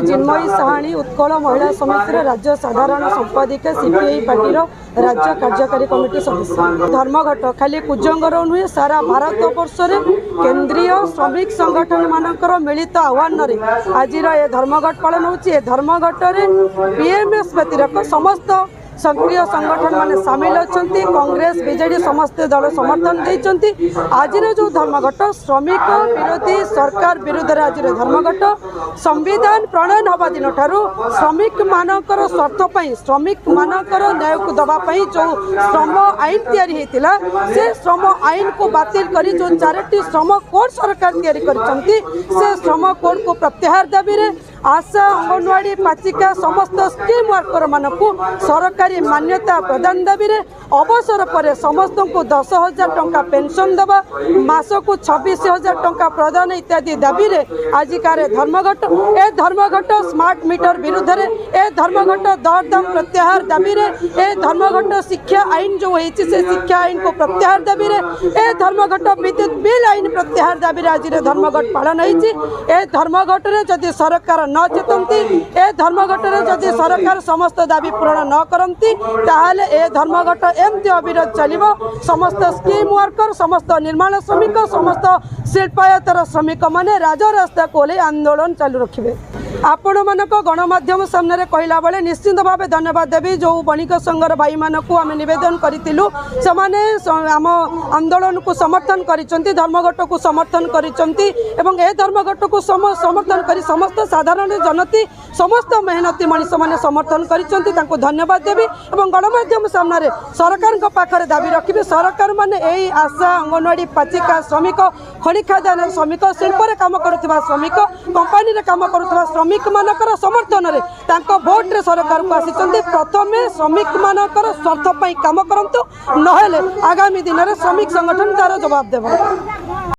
चिन्मयी साहानी उत्कल महिला समितिर राज्य साधारण संपादिका सीपीआई पार्टी राज्य कार्यकारी कमिटी सदस्य। धर्मघट खाली कुजंगर नुहे सारा भारत वर्ष केंद्रीय श्रमिक संगठन मानकर मिलित आह्वान आज धर्मघट पालन होची। धर्मघट पीएमएस व्यतिरिक्त समस्त सक्रिय संगठन माने सामिल अच्छा। कांग्रेस बीजेडी समस्त दल समर्थन देते। आज जो धर्मघट श्रमिक विरोधी सरकार विरुद्ध आज धर्मघट संविधान प्रणयन हवा दिन ठारू श्रमिक मानकर स्वार्थ श्रमिक मानकर न्याय को दवाई जो श्रम आईन तैयारी होता से श्रम आईन को बातिल कर जो 4टी श्रम कोड सरकार तैयारी से श्रम कोड को प्रत्याहार दाबी रे आशा अंगनवाड़ी पाचिका समस्त स्कीम वर्कर मानकू सरकारी मान्यता प्रदान दाबी रे अवसर पर समस्त को 10,000 टंका पेंशन दबा मास को 26,000 टंका प्रदान इत्यादि दाबी रे आजिकार धर्मघट। ए धर्मघट स्मार्ट मीटर विरुद्ध रे ए धर्मघट दरदाम प्रत्याहार दाबी रे ए धर्मघट शिक्षा आईन जो होईची से शिक्षा आईन को प्रत्याहार दाबी रे ए धर्मघट विद्युत बिल आईन प्रत्याहार दाबी रे आज धर्मघट पालन होईची। ए धर्मघट रे जदि सरकार न चेतंती ए धर्मघट रे जदि सरकार समस्त दाबी पूरण न करंती ताहाले ए धर्मघट एमती अविरत चलिबो। समस्त स्कीम वर्कर समस्त निर्माण श्रमिक समस्त शिल्पायतर श्रमिक माने राजरास्ता को आंदोलन चालू रखिबे। आपण मानक गणमाध्यम सामने कहला बेले निश्चित भाव धन्यवाद देवी। जो बणिक संघर भाई मानक आम नवेदन करूँ से आम आंदोलन को समर्थन करिसेंती धर्मघट को समर्थन करिसेंती एवं ए धर्मघट को समर्थन करी समस्त साधारण जनती समस्त मेहनती मनीष माने समर्थन करिसेंती तांको धन्यवाद देवी। एवं गणमाध्यम सामने सरकार पाखरे दाबी रखिबे सरकार माने एई आशा अंगनवाड़ी पाचिका श्रमिक खनि खादान श्रमिक शिल्प रे काम करुवा श्रमिक कंपानी रे काम करुवा श्रमिक मानकर समर्थन रे तांको भोट रे सरकार को आसीचंती। प्रथमे श्रमिक मानकर स्वार्थ पई काम करंतु नहेले आगामी दिन रे श्रमिक संगठन तार जवाब देबो।